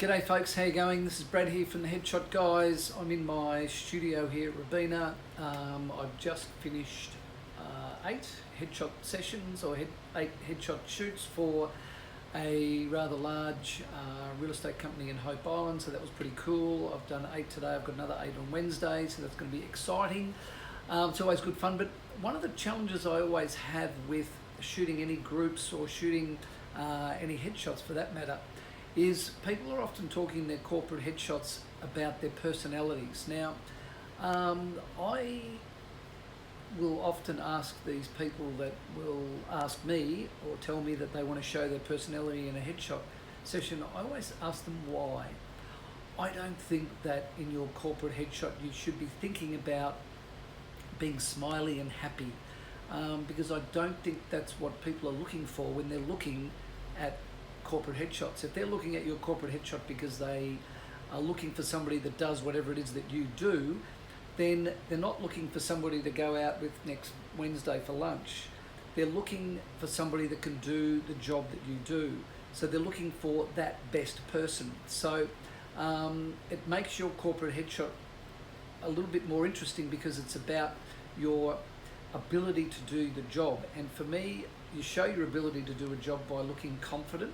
G'day folks, how you going? This is Brad here from the Headshot Guys. I'm in my studio here at Robina. I've just finished 8 headshot sessions or 8 headshot shoots for a rather large real estate company in Hope Island, so that was pretty cool. I've done 8 today, I've got another 8 on Wednesday, so that's going to be exciting. It's always good fun, but one of the challenges I always have with shooting any groups or shooting any headshots for that matter is people are often talking in their corporate headshots about their personalities. Now, I will often ask these people that will ask me or tell me that they want to show their personality in a headshot session. I always ask them why. I don't think that in your corporate headshot you should be thinking about being smiley and happy, because I don't think that's what people are looking for when they're looking at corporate headshots. If they're looking at your corporate headshot because they are looking for somebody that does whatever it is that you do, then they're not looking for somebody to go out with next Wednesday for lunch. They're looking for somebody that can do the job that you do. So they're looking for that best person. So it makes your corporate headshot a little bit more interesting because it's about your ability to do the job. And for me, you show your ability to do a job by looking confident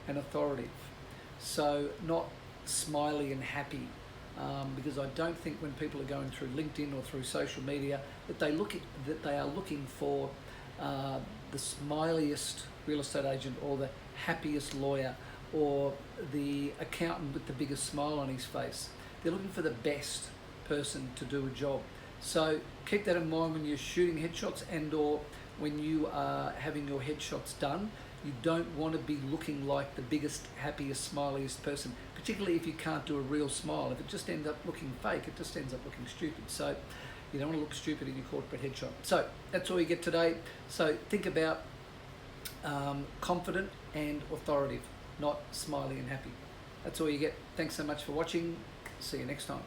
and authoritative. So not smiley and happy, because I don't think when people are going through LinkedIn or through social media that they are looking for the smiliest real estate agent or the happiest lawyer or the accountant with the biggest smile on his face. They're looking for the best person to do a job. So keep that in mind when you're shooting headshots and or when you are having your headshots done. You don't want to be looking like the biggest, happiest, smiliest person, particularly if you can't do a real smile. If it just ends up looking fake, it just ends up looking stupid. So you don't want to look stupid in your corporate headshot. So that's all you get today. So think about confident and authoritative, not smiley and happy. That's all you get. Thanks so much for watching. See you next time.